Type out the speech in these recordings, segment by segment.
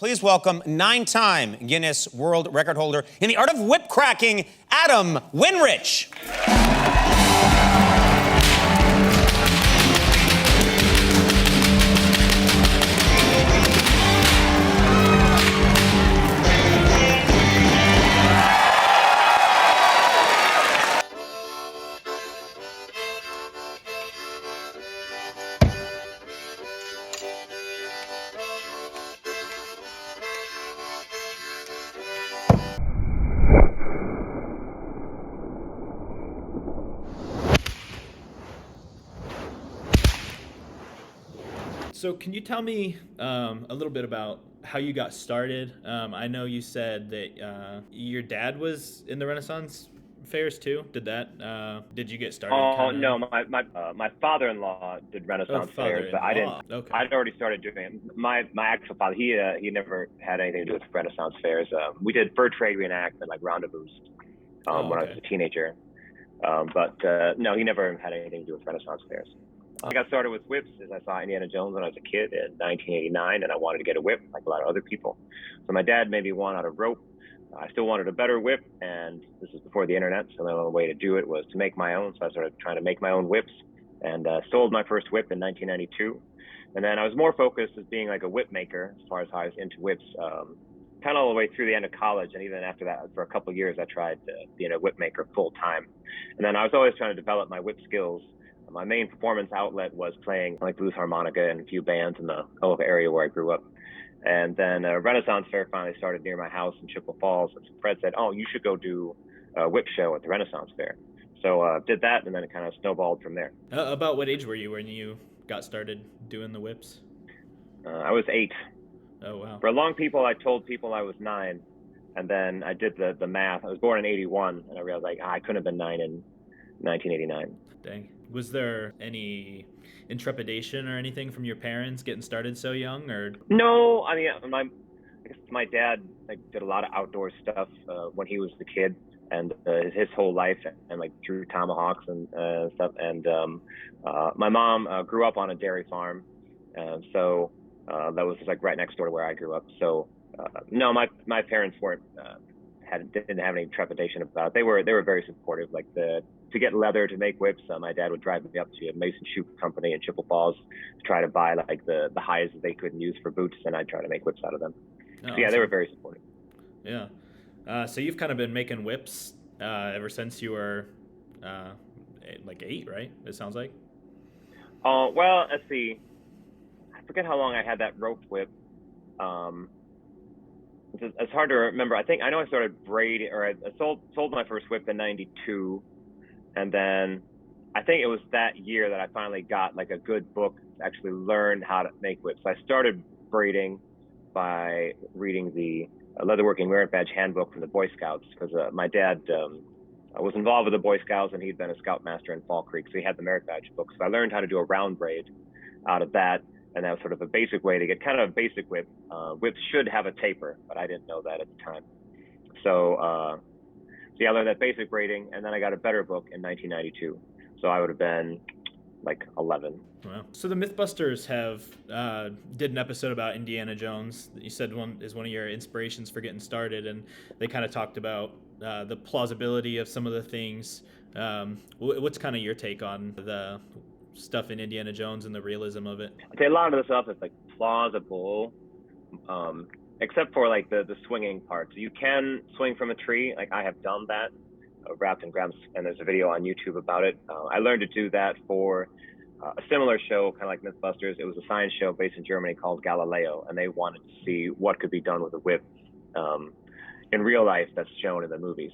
Please welcome 9-time Guinness World Record holder in the art of whip cracking, Adam Winrich. So can you tell me a little bit about how you got started? I know you said that your dad was in the Renaissance fairs too. Did you get started? Oh no, my father-in-law did Renaissance fairs, but I didn't. Okay. I'd already started doing it. My actual father, he never had anything to do with Renaissance fairs. We did fur trade reenactment, like roundabouts, when I was a teenager. But no, he never had anything to do with Renaissance fairs. I got started with whips as I saw Indiana Jones when I was a kid in 1989, and I wanted to get a whip like a lot of other people. So my dad made me one out of rope. I still wanted a better whip, and this was before the internet, so the only way to do it was to make my own. So I started trying to make my own whips, and sold my first whip in 1992. And then I was more focused as being like a whip maker as far as how I was into whips, kind of all the way through the end of college. And even after that, for a couple of years, I tried being a whip maker full time. And then I was always trying to develop my whip skills. My main performance outlet was playing like blues harmonica in a few bands in the local area where I grew up. And then a Renaissance fair finally started near my house in Chippewa Falls. And Fred said, "Oh, you should go do a whip show at the Renaissance fair." So did that, and then it kind of snowballed from there. About what age were you when you got started doing the whips? I was 8. Oh, wow. For a long people, I told people I was 9. And then I did the math. I was born in 81, and I realized I couldn't have been 9 in 1989. Dang. Was there any intrepidation or anything from your parents getting started so young, or? No, I mean, I guess my dad did a lot of outdoor stuff when he was a kid, and his whole life, and like drew tomahawks and stuff. And my mom grew up on a dairy farm, so that was just like right next door to where I grew up. So no, my parents didn't have any trepidation about it. They were very supportive. Like to get leather to make whips, my dad would drive me up to a Mason Shoe Company in Chippewa Falls to try to buy like the hides that they couldn't use for boots, and I'd try to make whips out of them. Oh, so yeah, awesome. they were very supportive. Yeah. So you've kind of been making whips ever since you were like 8, right? It sounds like. Oh, well, let's see. I forget how long I had that rope whip. It's hard to remember. I know I started braiding, or I sold my first whip in 92. And then I think it was that year that I finally got like a good book to actually learn how to make whips. I started braiding by reading the Leatherworking Merit Badge Handbook from the Boy Scouts, because my dad was involved with the Boy Scouts, and he'd been a scoutmaster in Fall Creek, so he had the Merit Badge book. So I learned how to do a round braid out of that, and that was sort of a basic way to get kind of a basic whip. Whips should have a taper, but I didn't know that at the time. So yeah, I learned that basic braiding, and then I got a better book in 1992. So I would have been like 11. Wow. So the Mythbusters did an episode about Indiana Jones. You said one of your inspirations for getting started, and they kind of talked about the plausibility of some of the things. What's kind of your take on the stuff in Indiana Jones and the realism of it? I'd say a lot of the stuff is like plausible. Except for like the swinging part. So you can swing from a tree. Like I have done that, wrapped in grams, and there's a video on YouTube about it. I learned to do that for a similar show, kind of like Mythbusters. It was a science show based in Germany called Galileo, and they wanted to see what could be done with a whip in real life that's shown in the movies.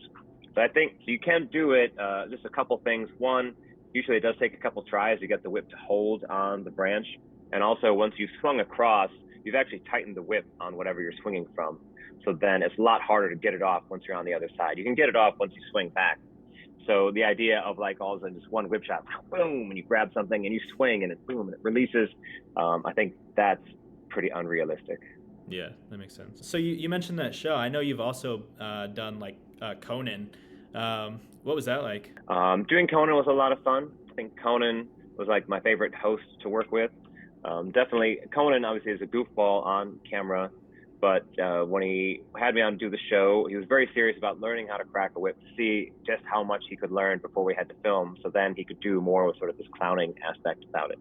So I think you can do it. Just a couple things. One, usually it does take a couple tries to get the whip to hold on the branch, and also once you've swung across, you've actually tightened the whip on whatever you're swinging from. So then it's a lot harder to get it off once you're on the other side. You can get it off once you swing back. So the idea of like all of a sudden just one whip shot, boom, and you grab something and you swing and it boom and it releases, I think that's pretty unrealistic. Yeah, that makes sense. So you mentioned that show. I know you've also done like Conan. What was that like? Doing Conan was a lot of fun. I think Conan was like my favorite host to work with. Definitely, Conan obviously is a goofball on camera, But when he had me on to do the show, he was very serious about learning how to crack a whip to see just how much he could learn before we had to film. So then he could do more with sort of this clowning aspect about it.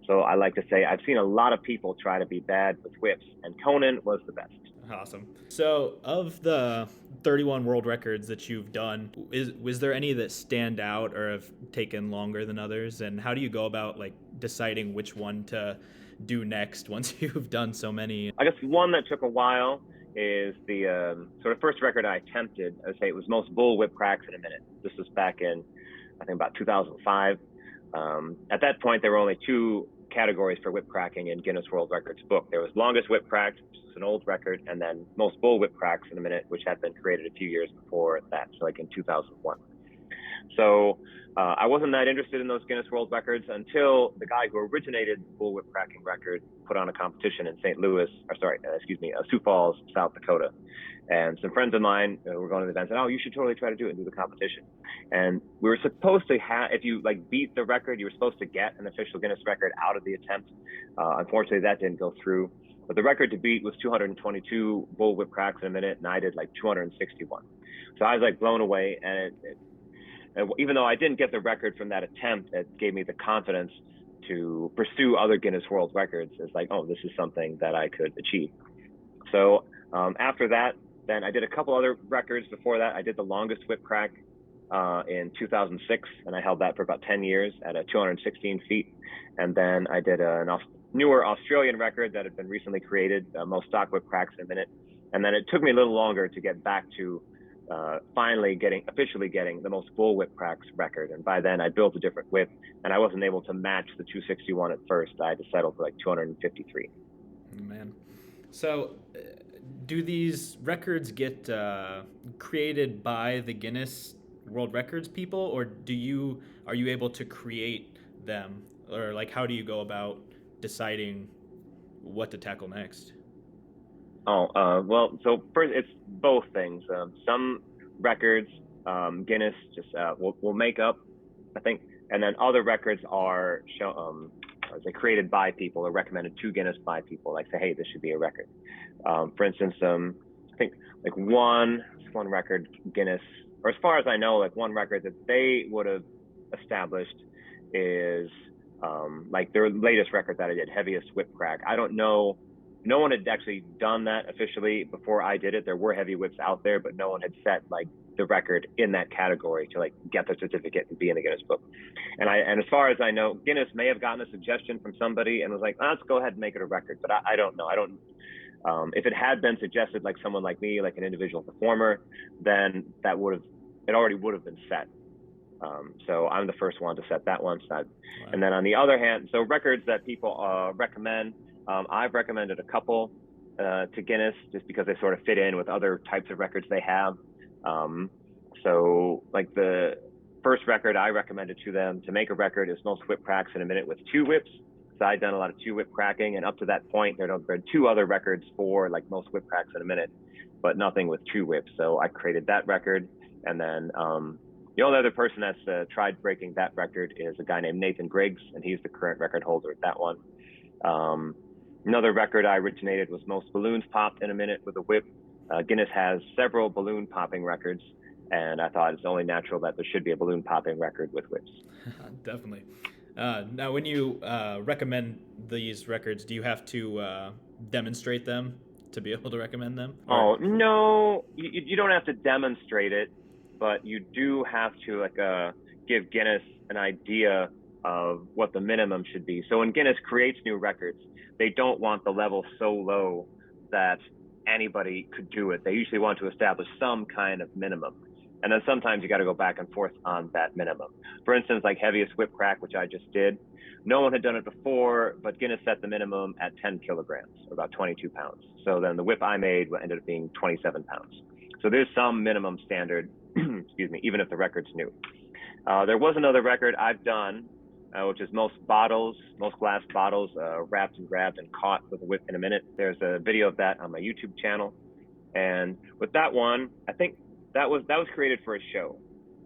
So I like to say I've seen a lot of people try to be bad with whips, and Conan was the best. Awesome. So, of the 31 world records that you've done, was there any that stand out or have taken longer than others? And how do you go about like deciding which one to do next once you've done so many? I guess one that took a while is the sort of first record I attempted. I would say it was most bull whip cracks in a minute. This was back in, I think, about 2005. At that point, there were only two categories for whip cracking in Guinness World Records book. There was longest whip cracked, which is an old record, and then most bull whip cracks in a minute, which had been created a few years before that, so like in 2001. So I wasn't that interested in those Guinness World Records until the guy who originated the bull whip cracking record put on a competition in Sioux Falls, South Dakota. And some friends of mine were going to the event and said, oh, you should totally try to do it and do the competition. And we were supposed to have, if you like beat the record, you were supposed to get an official Guinness record out of the attempt. Unfortunately, that didn't go through. But the record to beat was 222 bull whip cracks in a minute, and I did like 261. So I was like blown away, and even though I didn't get the record from that attempt, it gave me the confidence to pursue other Guinness World Records. It's like, oh, this is something that I could achieve. So after that, then I did a couple other records before that. I did the longest whip crack in 2006, and I held that for about 10 years at 216 feet. And then I did a newer Australian record that had been recently created, most stock whip cracks in a minute. And then it took me a little longer to get back to finally officially getting the most bull whip cracks record. And by then I built a different whip, and I wasn't able to match the 261 at first. I had to settle for like 253. Man. So do these records get created by the Guinness World Records people, or are you able to create them? Or like, how do you go about deciding what to tackle next? Well, so first, it's both things. Some records, Guinness just will make up, I think, and then other records are created by people or recommended to Guinness by people. Like say, hey, this should be a record. For instance, I think like one record Guinness, or as far as I know, like one record that they would have established is like their latest record that I did, heaviest whip crack. I don't know. No one had actually done that officially before I did it. There were heavy whips out there, but no one had set like the record in that category to like get the certificate and be in the Guinness book. And as far as I know, Guinness may have gotten a suggestion from somebody and was like, let's go ahead and make it a record. But I don't know. If it had been suggested like someone like me, like an individual performer, then it already would have been set. So I'm the first one to set that one. Wow. And then on the other hand, so records that people recommend, I've recommended a couple to Guinness just because they sort of fit in with other types of records they have. So like the first record I recommended to them to make a record is most whip cracks in a minute with 2 whips. So I'd done a lot of 2 whip cracking, and up to that point, there had been 2 other records for like most whip cracks in a minute, but nothing with 2 whips. So I created that record, and then the only other person that's tried breaking that record is a guy named Nathan Griggs, and he's the current record holder at that one. Another record I originated was most balloons popped in a minute with a whip. Guinness has several balloon popping records, and I thought it's only natural that there should be a balloon popping record with whips. Definitely. Now, when you recommend these records, do you have to demonstrate them to be able to recommend them? Or? Oh, no, you don't have to demonstrate it, but you do have to give Guinness an idea of what the minimum should be. So when Guinness creates new records, they don't want the level so low that anybody could do it. They usually want to establish some kind of minimum. And then sometimes you got to go back and forth on that minimum. For instance, like heaviest whip crack, which I just did, no one had done it before, but Guinness set the minimum at 10 kilograms, or about 22 pounds. So then the whip I made ended up being 27 pounds. So there's some minimum standard, excuse me, even if the record's new. There was another record I've done, which is most glass bottles wrapped and grabbed and caught with a whip in a minute. There's a video of that on my YouTube channel. And with that one, I think that was created for a show.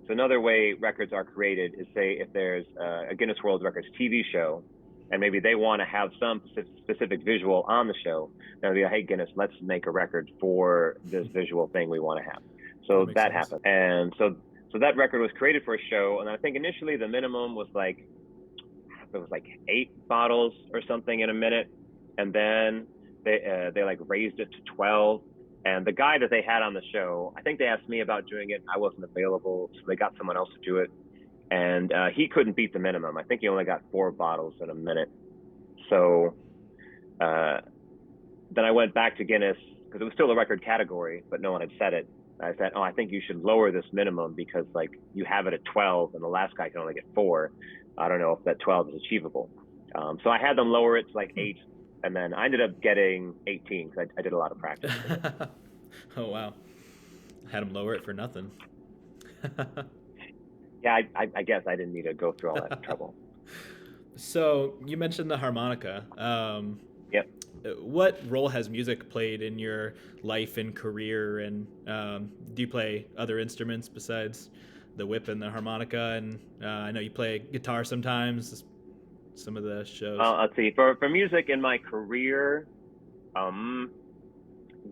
So another way records are created is, say, if there's a Guinness World Records TV show, and maybe they want to have some specific visual on the show. They'll be like, hey, Guinness, let's make a record for this visual thing we want to have. So that happened. And so that record was created for a show. And I think initially the minimum was like, it was like 8 bottles or something in a minute. And then they like raised it to 12. And the guy that they had on the show, I think they asked me about doing it. I wasn't available, so they got someone else to do it. And he couldn't beat the minimum. I think he only got 4 bottles in a minute. So then I went back to Guinness, because it was still a record category, but no one had said it. I said, I think you should lower this minimum, because like you have it at 12 and the last guy can only get 4. I don't know if that 12 is achievable. So I had them lower it to like 8, and then I ended up getting 18 because I did a lot of practice. Oh, wow. I had them lower it for nothing. Yeah, I guess I didn't need to go through all that trouble. So you mentioned the harmonica. Yep. What role has music played in your life and career? And do you play other instruments besides the whip and the harmonica? And I know you play guitar sometimes, some of the shows. Let's see. For music in my career,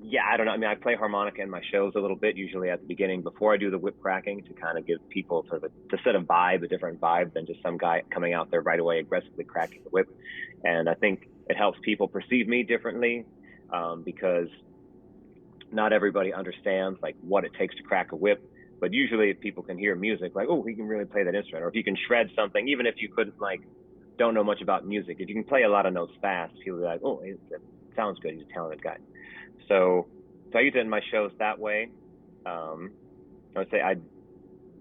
yeah, I don't know. I mean, I play harmonica in my shows a little bit, usually at the beginning before I do the whip cracking, to kind of give people sort of to set a vibe, a different vibe than just some guy coming out there right away aggressively cracking the whip. And I think it helps people perceive me differently, because not everybody understands like what it takes to crack a whip. But usually if people can hear music, like, oh, he can really play that instrument, or if you can shred something, even if you couldn't don't know much about music, if you can play a lot of notes fast, people will be like, oh, it sounds good. He's a talented guy. So I use it in my shows that way. I would say I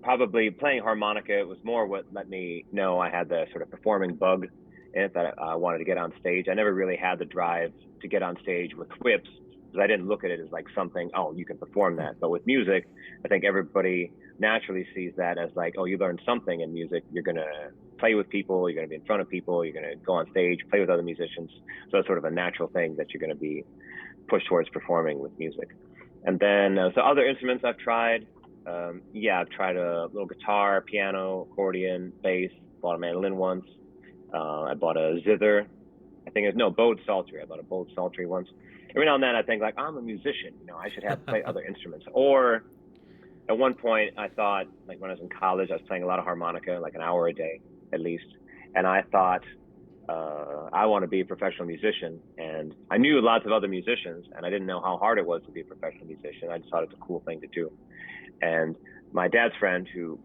probably playing harmonica was more what let me know I had the sort of performing bug in it, that I wanted to get on stage. I never really had the drive to get on stage with whips, because I didn't look at it as like something, oh, you can perform that. But with music, I think everybody naturally sees that as like, oh, you learned something in music. You're going to play with people. You're going to be in front of people. You're going to go on stage, play with other musicians. So it's sort of a natural thing that you're going to be pushed towards performing with music. And then, so other instruments I've tried. I've tried a little guitar, piano, accordion, bass, bought a mandolin once. I bought a zither. I think it's bowed psaltery. I bought a bowed psaltery once. Every now and then I think like, I'm a musician, I should have play other instruments. Or at one point I thought, like when I was in college, I was playing a lot of harmonica, like an hour a day at least. And I thought, I want to be a professional musician. And I knew lots of other musicians, and I didn't know how hard it was to be a professional musician. I just thought it's a cool thing to do. And my dad's friend, who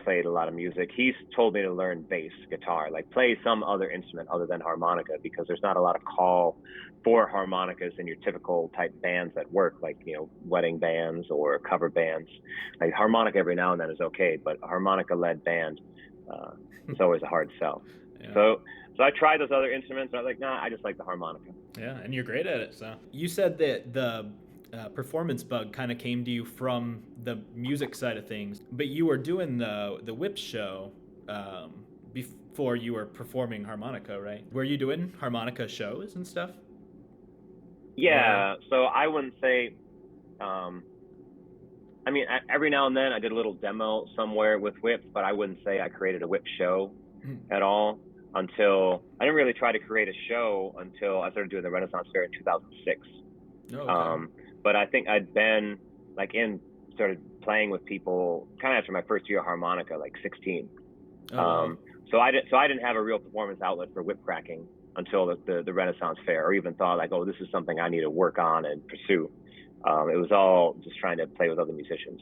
played a lot of music, he's told me to learn bass guitar, like play some other instrument other than harmonica, because there's not a lot of call for harmonicas in your typical type bands that work, like wedding bands or cover bands. Like harmonica every now and then is okay, but a harmonica led band, it's always a hard sell. Yeah. So I tried those other instruments, and I was like, nah, I just like the harmonica. Yeah, and you're great at it. So you said that the performance bug kind of came to you from the music side of things, but you were doing the whip show before you were performing harmonica, right? Were you doing harmonica shows and stuff? Yeah, so I wouldn't say, I mean, every now and then I did a little demo somewhere with whips, but I wouldn't say I created a whip show at all, until I didn't really try to create a show until I started doing the Renaissance Fair in 2006. Oh, okay. But I think I'd been started playing with people kind of after my first year of harmonica, like 16. Wow. So I didn't have a real performance outlet for whip cracking until the Renaissance Fair, or even thought like, oh, this is something I need to work on and pursue. It was all just trying to play with other musicians.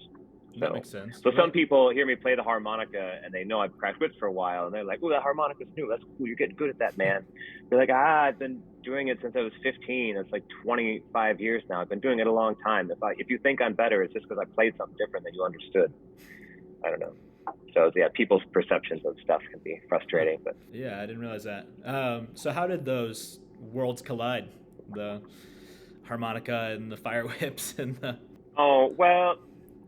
That makes sense. So some people hear me play the harmonica and they know I've cracked whips for a while, and they're like, "Oh, that harmonica's new. That's cool. You're getting good at that, man." They're like, "I've been doing it since I was 15. It's like 25 years now. I've been doing it a long time. If you think I'm better, it's just because I played something different than you understood." I don't know. So yeah, people's perceptions of stuff can be frustrating. But yeah, I didn't realize that. So how did those worlds collide? The harmonica and the fire whips and the... Oh, well,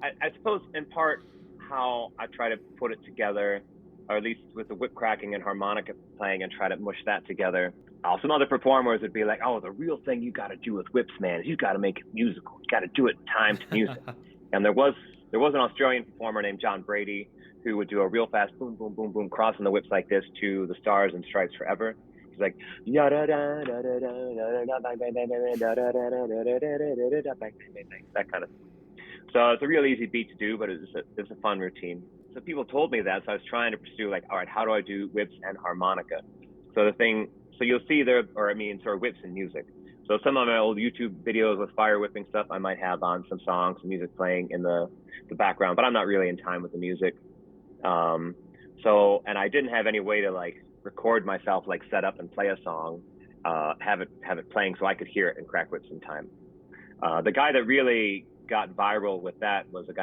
I suppose in part how I try to put it together, or at least with the whip cracking and harmonica playing, and try to mush that together. Some other performers would be like, "Oh, the real thing you got to do with whips, man, is you got to make it musical. You got to do it in time to music." And there was an Australian performer named John Brady who would do a real fast boom, boom, boom, boom, crossing the whips like this to the Stars and Stripes Forever. It's like that kind of. So it's a real easy beat to do, but it's a fun routine. So people told me that, so I was trying to pursue like, all right, how do I do whips and harmonica? So you'll see there, or I mean, sort of whips and music. So some of my old YouTube videos with fire whipping stuff, I might have on some songs, some music playing in the background, but I'm not really in time with the music. And I didn't have any way to like record myself, like set up and play a song, have it playing so I could hear it and crack whips in time. The guy that really got viral with that was this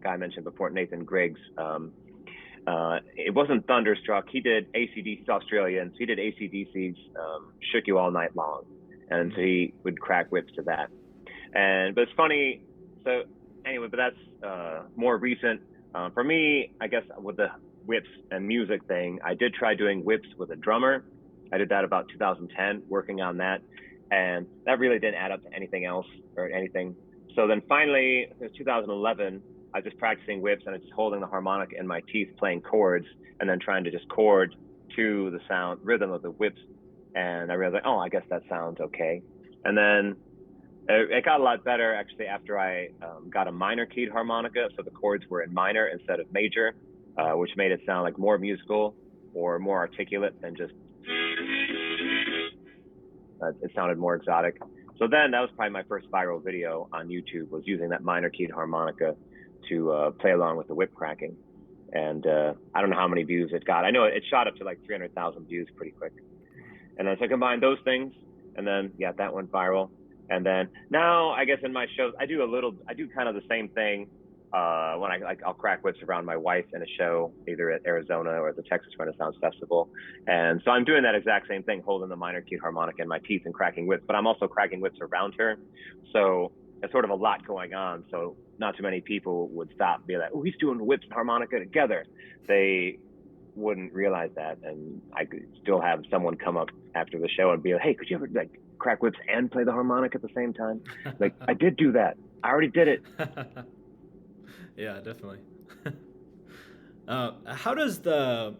guy I mentioned before, Nathan Griggs. It wasn't Thunderstruck. He did AC/DC's Australian. So he did AC/DC's Shook You All Night Long. And so he would crack whips to that. But it's funny. So anyway, but that's more recent. For me, I guess with the whips and music thing, I did try doing whips with a drummer. I did that about 2010, working on that. And that really didn't add up to anything else or anything. So then finally, it was 2011, I was just practicing whips and just holding the harmonica in my teeth, playing chords, and then trying to just chord to the sound, rhythm of the whips. And I realized, oh, I guess that sounds okay. And then it got a lot better actually after I got a minor keyed harmonica. So the chords were in minor instead of major, which made it sound like more musical or more articulate than just, it sounded more exotic. So then that was probably my first viral video on YouTube, was using that minor keyed harmonica to play along with the whip cracking. And I don't know how many views it got. I know it shot up to like 300,000 views pretty quick. And then so I combined those things, and then yeah, that went viral. And then now I guess in my shows I do kind of the same thing when I'll crack whips around my wife in a show, either at Arizona or at the Texas Renaissance Festival. And so I'm doing that exact same thing, holding the minor keyed harmonica in my teeth and cracking whips, but I'm also cracking whips around her. So it's sort of a lot going on. So not too many people would stop and be like, oh, he's doing whips and harmonica together. They wouldn't realize that. And I could still have someone come up after the show and be like, hey, could you ever like crack whips and play the harmonica at the same time? Like, I did do that. I already did it. Yeah, definitely. How does the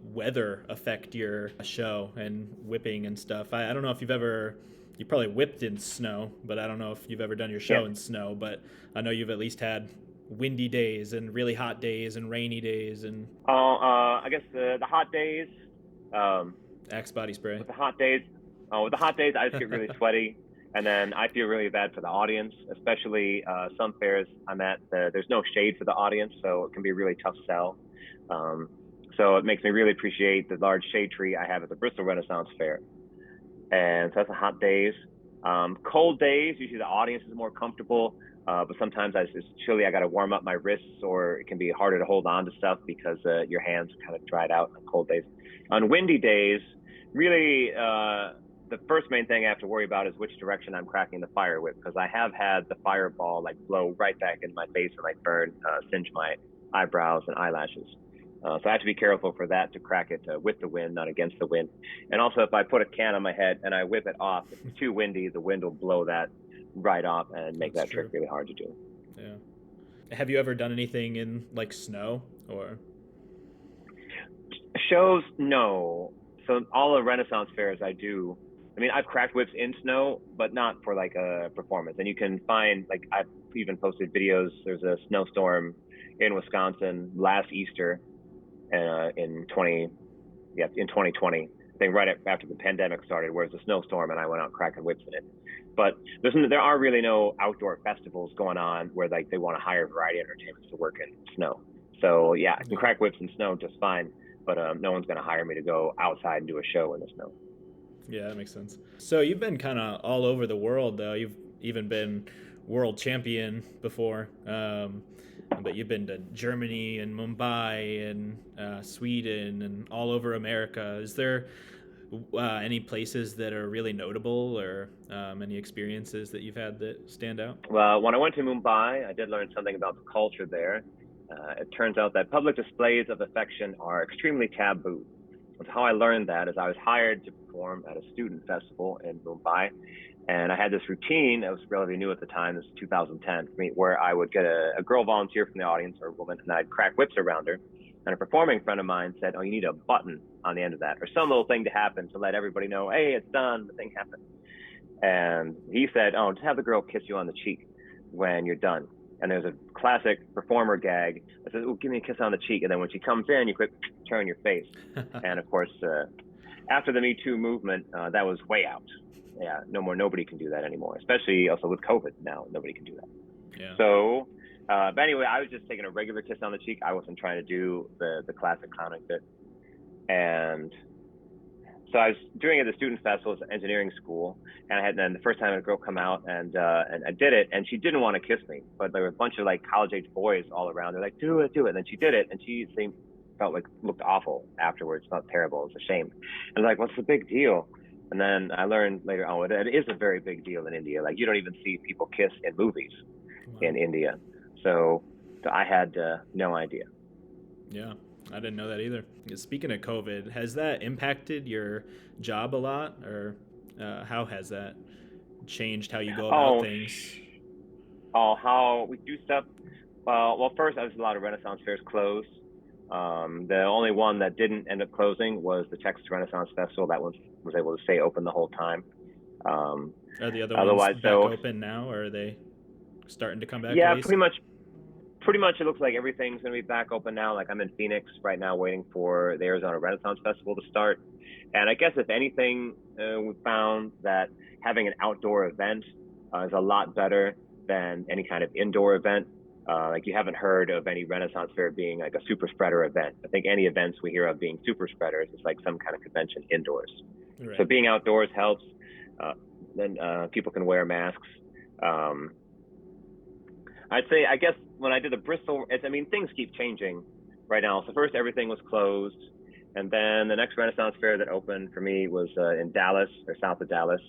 weather affect your show and whipping and stuff? I don't know if you probably whipped in snow, but I don't know if you've ever done your show in snow, but I know you've at least had windy days and really hot days and rainy days and I guess the hot days, Axe body spray. with the hot days I just get really sweaty, and then I feel really bad for the audience, especially some fairs I'm at, there's no shade for the audience, so it can be a really tough sell. So it makes me really appreciate the large shade tree I have at the Bristol Renaissance Fair. And so that's the hot days. Cold days, usually the audience is more comfortable, but sometimes it's chilly. I got to warm up my wrists, or it can be harder to hold on to stuff because your hands kind of dried out on cold days. On windy days, really, the first main thing I have to worry about is which direction I'm cracking the fire with, because I have had the fireball like blow right back into my face and like burn, singe my eyebrows and eyelashes. So I have to be careful for that, to crack it with the wind, not against the wind. And also, if I put a can on my head and I whip it off, if it's too windy, the wind will blow that right off and make that trick really hard to do. Yeah. Have you ever done anything in like snow or? Shows, no. So all the Renaissance fairs I do, I mean, I've cracked whips in snow, but not for like a performance. And you can find, like, I've even posted videos. There's a snowstorm in Wisconsin last Easter in 2020, I think right after the pandemic started, where it's a snowstorm and I went out cracking whips in it. But there are really no outdoor festivals going on where like they want to hire variety entertainments to work in snow. So yeah, I can crack whips in snow just fine, but no one's going to hire me to go outside and do a show in the snow. Yeah, that makes sense. So you've been kind of all over the world, though. You've even been world champion before, but you've been to Germany and Mumbai and Sweden and all over America. Is there any places that are really notable, or any experiences that you've had that stand out? Well, when I went to Mumbai, I did learn something about the culture there. It turns out that public displays of affection are extremely taboo. And how I learned that is I was hired to perform at a student festival in Mumbai, and I had this routine that was relatively new at the time. This was 2010 for me, where I would get a girl volunteer from the audience, or a woman, and I'd crack whips around her. And a performing friend of mine said, "Oh, you need a button on the end of that, or some little thing to happen to let everybody know, hey, it's done, the thing happened." And he said, "Oh, just have the girl kiss you on the cheek when you're done." And there's a classic performer gag that says, "Oh, give me a kiss on the cheek." And then when she comes in, you quick turn your face. And of course, after the Me Too movement, that was way out. Yeah, no more. Nobody can do that anymore, especially also with COVID now. Nobody can do that. Yeah. So, but anyway, I was just taking a regular kiss on the cheek. I wasn't trying to do the classic clowning bit. And so I was doing it at the student festival, it's an engineering school, and then the first time a girl come out and I did it, and she didn't want to kiss me, but there were a bunch of like college-age boys all around. They're like, do it. And then she did it, and she looked awful afterwards, felt terrible, it was a shame. And like, what's the big deal? And then I learned later, oh, it is a very big deal in India. Like, you don't even see people kiss in movies in India. So I had no idea. Yeah, I didn't know that either. Speaking of COVID, has that impacted your job a lot, or how has that changed how you go about things? How we do stuff. Well, first, there's a lot of Renaissance fairs closed. The only one that didn't end up closing was the Texas Renaissance Festival. That one was able to stay open the whole time. Are the other ones back open now, or are they starting to come back? Yeah, pretty much. It looks like everything's going to be back open now. Like, I'm in Phoenix right now waiting for the Arizona Renaissance Festival to start. And I guess if anything, we found that having an outdoor event is a lot better than any kind of indoor event. Like, you haven't heard of any Renaissance fair being like a super spreader event. I think any events we hear of being super spreaders is like some kind of convention indoors. Right. So being outdoors helps. Then people can wear masks. I'd say, I guess, when I did the Bristol, things keep changing right now. So first, everything was closed. And then the next Renaissance fair that opened for me was in Dallas, or south of Dallas.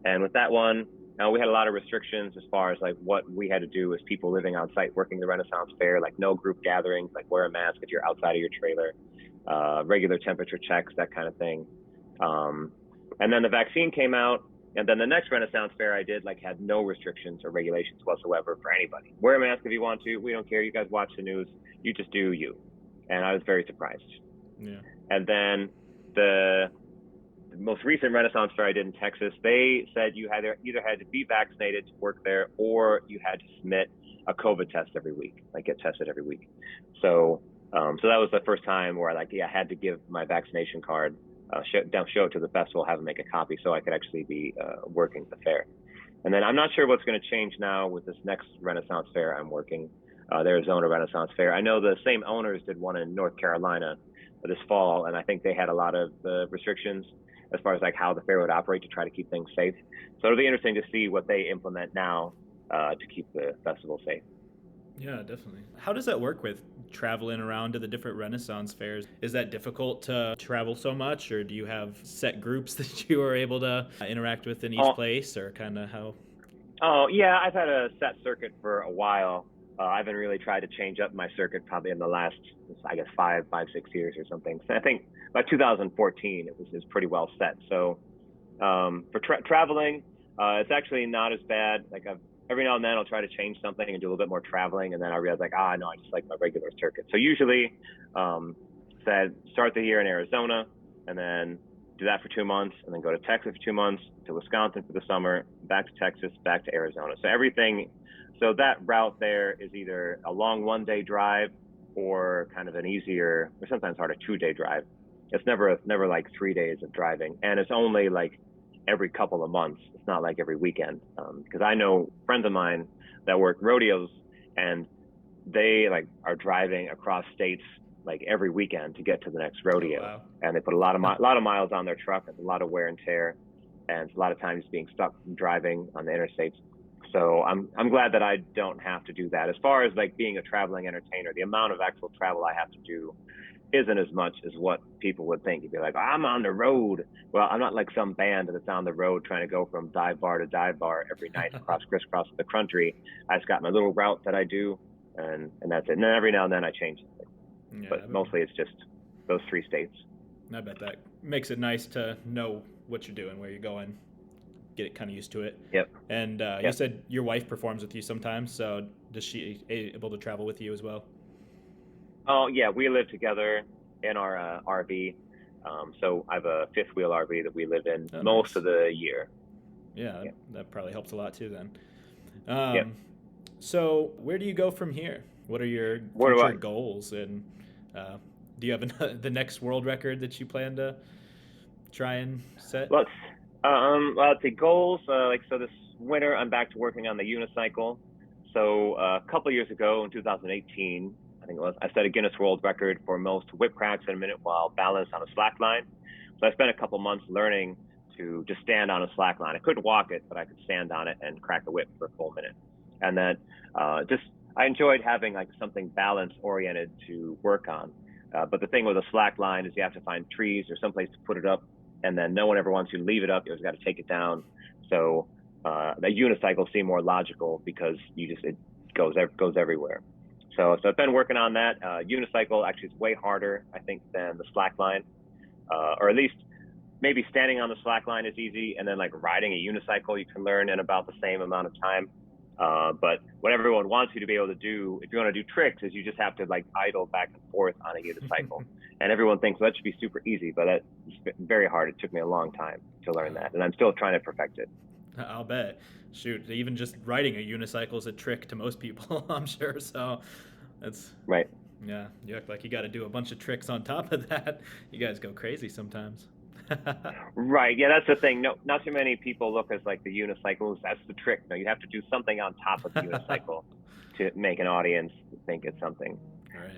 And with that one, we had a lot of restrictions as far as like what we had to do as people living on site working the Renaissance fair, like no group gatherings, like wear a mask if you're outside of your trailer, regular temperature checks, that kind of thing. And then the vaccine came out. And then the next Renaissance fair I did had no restrictions or regulations whatsoever for anybody. Wear a mask if you want to. We don't care. You guys watch the news. You just do you. And I was very surprised. Yeah. And then the most recent Renaissance fair I did in Texas, they said you either had to be vaccinated to work there, or you had to submit a COVID test every week, get tested every week. So that was the first time where I had to give my vaccination card. Show it to the festival, have them make a copy so I could actually be working the fair. And then I'm not sure what's going to change now with this next Renaissance fair I'm working, the Arizona Renaissance Fair. I know the same owners did one in North Carolina this fall, and I think they had a lot of restrictions as far as how the fair would operate to try to keep things safe. So it'll be interesting to see what they implement now to keep the festival safe. Yeah, definitely. How does that work with traveling around to the different Renaissance fairs? Is that difficult to travel so much, or do you have set groups that you are able to interact with in each place, or kind of how? Oh, yeah, I've had a set circuit for a while. I haven't really tried to change up my circuit probably in the last, I guess, 6 years or something. So I think by 2014, it was pretty well set. So for traveling, it's actually not as bad. Every now and then I'll try to change something and do a little bit more traveling, and then I realize no, I just like my regular circuit. So usually start the year in Arizona, and then do that for 2 months, and then go to Texas for 2 months, to Wisconsin for the summer, back to Texas, back to Arizona. So that route there is either a long 1-day drive or kind of an easier, or sometimes harder 2-day drive. It's never 3 days of driving, and it's only every couple of months. It's not every weekend. Because I know friends of mine that work rodeos, and they are driving across states every weekend to get to the next rodeo. Oh, wow. And they put a lot of miles on their truck. It's a lot of wear and tear, and it's a lot of times being stuck driving on the interstates. So I'm glad that I don't have to do that. As far as being a traveling entertainer, the amount of actual travel I have to do isn't as much as what people would think. You'd be like, I'm on the road. Well, I'm not like some band that's on the road trying to go from dive bar to dive bar every night crisscross the country. I just got my little route that I do, and that's it. And then every now and then I change it. Yeah, but mostly it's just those 3 states. I bet that makes it nice to know what you're doing, where you're going, get it kind of used to it. Yep. And you said your wife performs with you sometimes, so does she able to travel with you as well? Oh yeah, we live together in our RV. So I have a fifth wheel RV that we live in Oh, most of nice. the year. Yeah, Yeah. that probably helps a lot too then. Yeah. So where do you go from here? What are your Where do future I? goals, and uh, do you have the next world record that you plan to try and set? Let's let's see goals. Like so, this winter I'm back to working on the unicycle. So a couple years ago in 2018, I think it was, I set a Guinness World Record for most whip cracks in a minute while balanced on a slack line. So I spent a couple months learning to just stand on a slack line. I couldn't walk it, but I could stand on it and crack a whip for a full minute. And then just I enjoyed having like something balance oriented to work on. But the thing with a slack line is you have to find trees or someplace to put it up, and then no one ever wants you to leave it up. You always got to take it down. So the unicycle seemed more logical because it goes everywhere. So I've been working on that. Unicycle actually is way harder, I think, than the slack line, or at least maybe standing on the slack line is easy, and then like riding a unicycle you can learn in about the same amount of time. But what everyone wants you to be able to do, if you want to do tricks, is you just have to like idle back and forth on a unicycle. And everyone thinks, well, that should be super easy, but that's very hard. It took me a long time to learn that, and I'm still trying to perfect it. I'll bet. Shoot, even just riding a unicycle is a trick to most people, I'm sure. So that's, Right. yeah, you act like you got to do a bunch of tricks on top of that. You guys go crazy sometimes. Right. Yeah, that's the thing. No, not too many people look as like the unicycles. That's the trick. No, you have to do something on top of the unicycle to make an audience think it's something.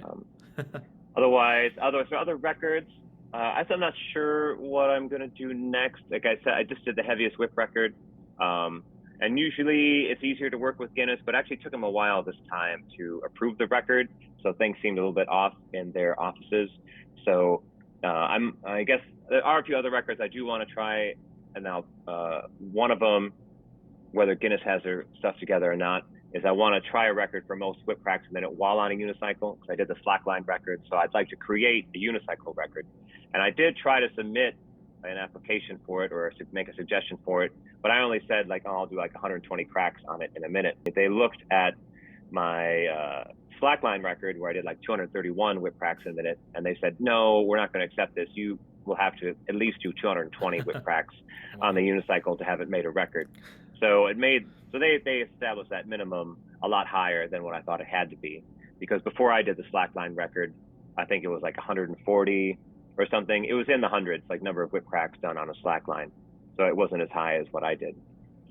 Um, Right. Otherwise, other records. I'm not sure what I'm gonna do next. Like I said, I just did the heaviest whip record, and usually it's easier to work with Guinness, but it actually took them a while this time to approve the record, so things seemed a little bit off in their offices. So I guess there are a few other records I do want to try, and now one of them, whether Guinness has their stuff together or not, is I want to try a record for most whip cracks a minute while on a unicycle, because I did the slackline record. So I'd like to create a unicycle record. And I did try to submit an application for it or make a suggestion for it, but I only said like, oh, I'll do like 120 cracks on it in a minute. They looked at my slackline record where I did like 231 whip cracks in a minute, and they said, no, we're not going to accept this. You will have to at least do 220 whip cracks on the unicycle to have it made a record. So they established that minimum a lot higher than what I thought it had to be, because before I did the slackline record, I think it was like 140 or something. It was in the hundreds, like number of whip cracks done on a slackline. So it wasn't as high as what I did.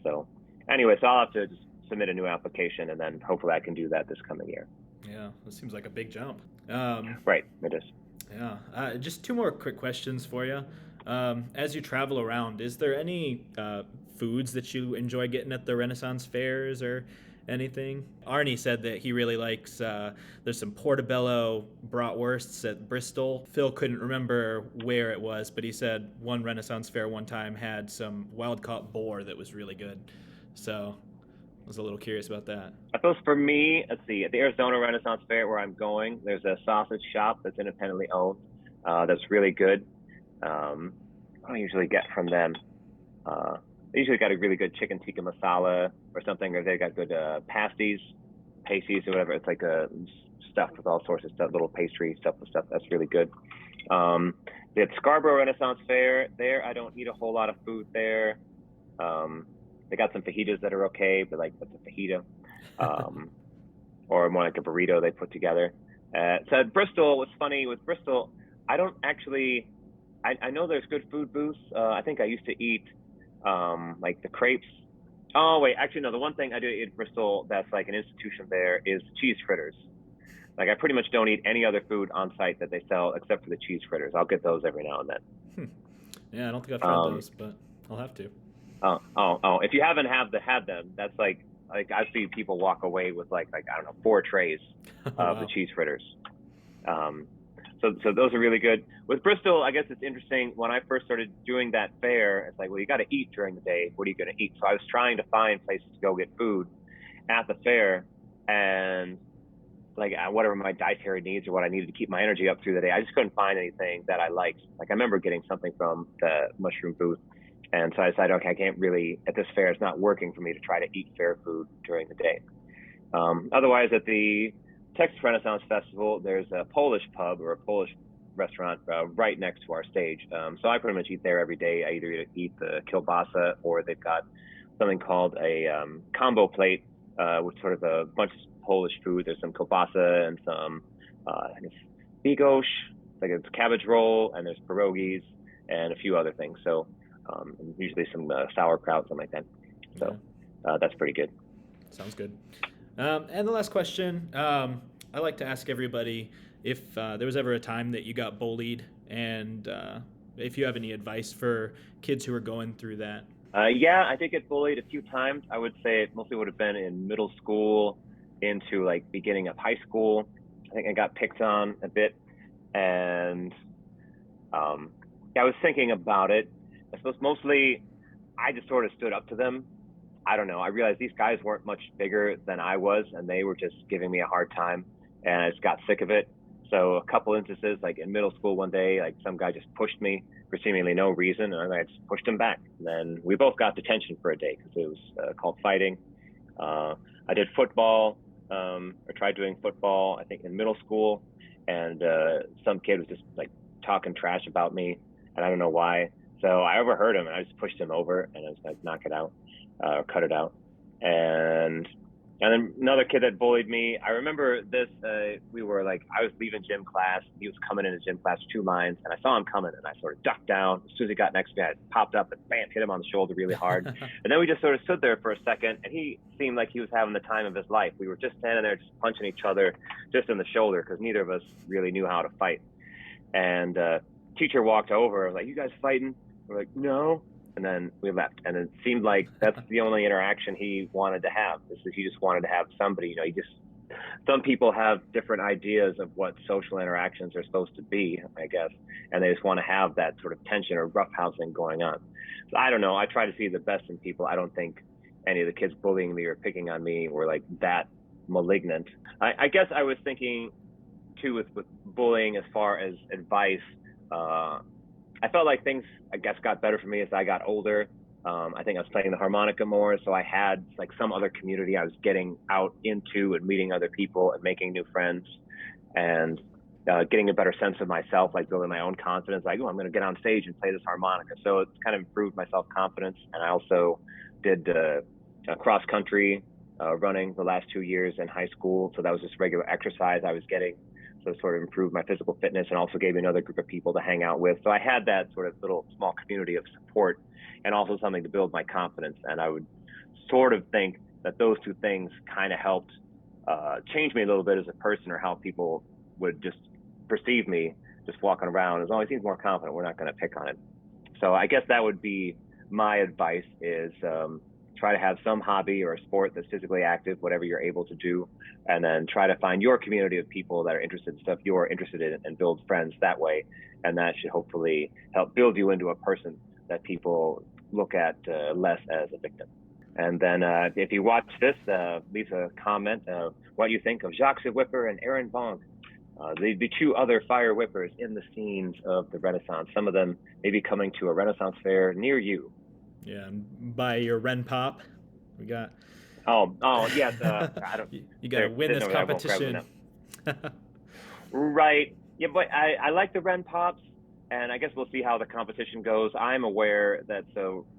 So anyway, so I'll have to just submit a new application, and then hopefully I can do that this coming year. Yeah, that seems like a big jump. Right, it is. Yeah, just two more quick questions for you. As you travel around, is there any foods that you enjoy getting at the Renaissance fairs or anything? Arnie said that he really likes, there's some portobello bratwursts at Bristol. Phil couldn't remember where it was, but he said one Renaissance fair one time had some wild-caught boar that was really good. So I was a little curious about that. I suppose for me, let's see, at the Arizona Renaissance Fair where I'm going, there's a sausage shop that's independently owned that's really good. What do I usually get from them? They usually got a really good chicken tikka masala or something, or they got good pasties or whatever. It's like a stuffed with all sorts of stuff, little pastry stuff with stuff. That's really good. The Scarborough Renaissance Fair, there I don't eat a whole lot of food there. They got some fajitas that are okay, but like what's a fajita? Or more like a burrito they put together. So at Bristol, what's funny with Bristol, I don't actually. I know there's good food booths. I think I used to eat like the crepes. Oh wait, actually no. The one thing I do eat at Bristol that's like an institution there is cheese fritters. Like I pretty much don't eat any other food on site that they sell except for the cheese fritters. I'll get those every now and then. Yeah, I don't think I've tried those, but I'll have to. Oh! If you haven't had them, that's like I see people walk away with like I don't know 4 trays of Wow. the cheese fritters. So those are really good. With Bristol, I guess it's interesting. When I first started doing that fair, it's like, well, you got to eat during the day. What are you going to eat? So I was trying to find places to go get food at the fair, and like whatever my dietary needs or what I needed to keep my energy up through the day, I just couldn't find anything that I liked. Like I remember getting something from the mushroom booth, and so I decided, okay, I can't really at this fair. It's not working for me to try to eat fair food during the day. Otherwise, at the Texas Renaissance Festival, there's a Polish pub or a Polish restaurant right next to our stage. So I pretty much eat there every day. I either eat the kielbasa, or they've got something called a combo plate with sort of a bunch of Polish food. There's some kielbasa and some I think it's bigos, like it's cabbage roll, and there's pierogies and a few other things. So usually some sauerkraut, something like that. So that's pretty good. Sounds good. And the last question, I like to ask everybody if there was ever a time that you got bullied, and if you have any advice for kids who are going through that. Yeah, I did get bullied a few times. I would say it mostly would have been in middle school into like beginning of high school. I think I got picked on a bit, and I was thinking about it. I suppose mostly I just sort of stood up to them. I don't know. I realized these guys weren't much bigger than I was, and they were just giving me a hard time, and I just got sick of it. So a couple instances, like in middle school one day, like some guy just pushed me for seemingly no reason, and I just pushed him back. And then we both got detention for a day because it was called fighting. I did football, or tried doing football, I think in middle school, and some kid was just like talking trash about me, and I don't know why. So I overheard him, and I just pushed him over, and I was like, knock it out, or cut it out. And then another kid that bullied me, I remember this, we were like, I was leaving gym class, he was coming into gym class 2 lines, and I saw him coming, and I sort of ducked down. As soon as he got next to me, I popped up and bam, hit him on the shoulder really hard. And then we just sort of stood there for a second, and he seemed like he was having the time of his life. We were just standing there just punching each other just in the shoulder, because neither of us really knew how to fight. And teacher walked over, like, you guys fighting? We're like, no. And then we left. And it seemed like that's the only interaction he wanted to have. He just wanted to have somebody, some people have different ideas of what social interactions are supposed to be, I guess. And they just want to have that sort of tension or roughhousing going on. So I don't know. I try to see the best in people. I don't think any of the kids bullying me or picking on me were like that malignant. I guess I was thinking too with bullying as far as advice. I felt like things, I guess, got better for me as I got older. I think I was playing the harmonica more, so I had like some other community I was getting out into and meeting other people and making new friends and getting a better sense of myself, like building my own confidence. Like, oh, I'm going to get on stage and play this harmonica. So it's kind of improved my self-confidence. And I also did cross country running the last 2 years in high school. So that was just regular exercise I was getting. So it sort of improved my physical fitness and also gave me another group of people to hang out with. So I had that sort of little small community of support and also something to build my confidence. And I would sort of think that those two things kind of helped change me a little bit as a person, or how people would just perceive me just walking around. As long as he's more confident, we're not going to pick on him. So I guess that would be my advice, is try to have some hobby or a sport that's physically active, whatever you're able to do, and then try to find your community of people that are interested in stuff you're interested in and build friends that way. And that should hopefully help build you into a person that people look at less as a victim. And then if you watch this, leave a comment what you think of Jacques the Whipper and Aaron Bonk. The 2 other fire whippers in the scenes of the Renaissance. Some of them may be coming to a Renaissance fair near you. Yeah, and by your Ren Pop, we got. Oh, yes. I don't. You got to win this competition. Right. Yeah, but I like the Ren Pops, and I guess we'll see how the competition goes. I'm aware that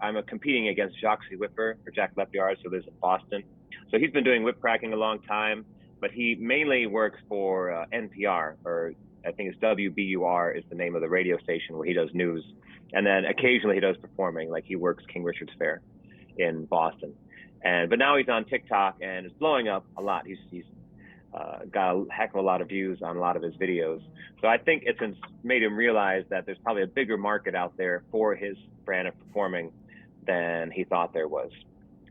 I'm competing against Jacques the Whipper, or Jack Lepyard, who lives in Boston. So he's been doing whip cracking a long time, but he mainly works for NPR, or I think it's WBUR is the name of the radio station where he does news. And then occasionally he does performing, like he works King Richard's Fair in Boston. But now he's on TikTok and it's blowing up a lot. He's got a heck of a lot of views on a lot of his videos. So I think it's made him realize that there's probably a bigger market out there for his brand of performing than he thought there was.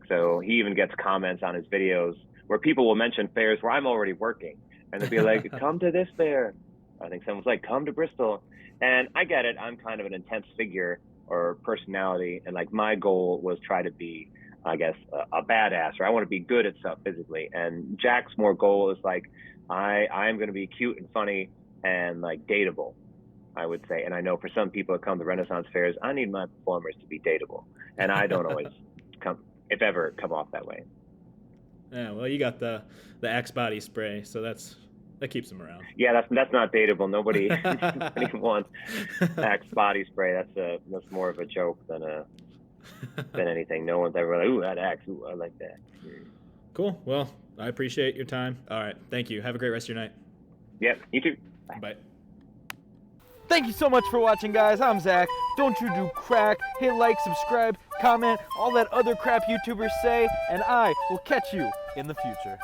So he even gets comments on his videos where people will mention fairs where I'm already working. And they'll be like, come to this fair. I think someone's like, come to Bristol. And I get it. I'm kind of an intense figure or personality. And like my goal was try to be, I guess, a badass, or I want to be good at stuff physically. And Jack's more goal is like, I'm going to be cute and funny and like dateable, I would say. And I know for some people that come to Renaissance fairs, I need my performers to be dateable. And I don't always come off that way. Yeah, well, you got the Axe body spray, so that's That keeps them around. Yeah, that's not dateable. Nobody wants Axe body spray. That's more of a joke than anything. No one's ever like, ooh, that Axe. Ooh, I like that. Cool. Well, I appreciate your time. All right. Thank you. Have a great rest of your night. Yep. You too. Bye. Thank you so much for watching, guys. I'm Zach. Don't you do crack. Hit like, subscribe, comment, all that other crap YouTubers say, and I will catch you in the future.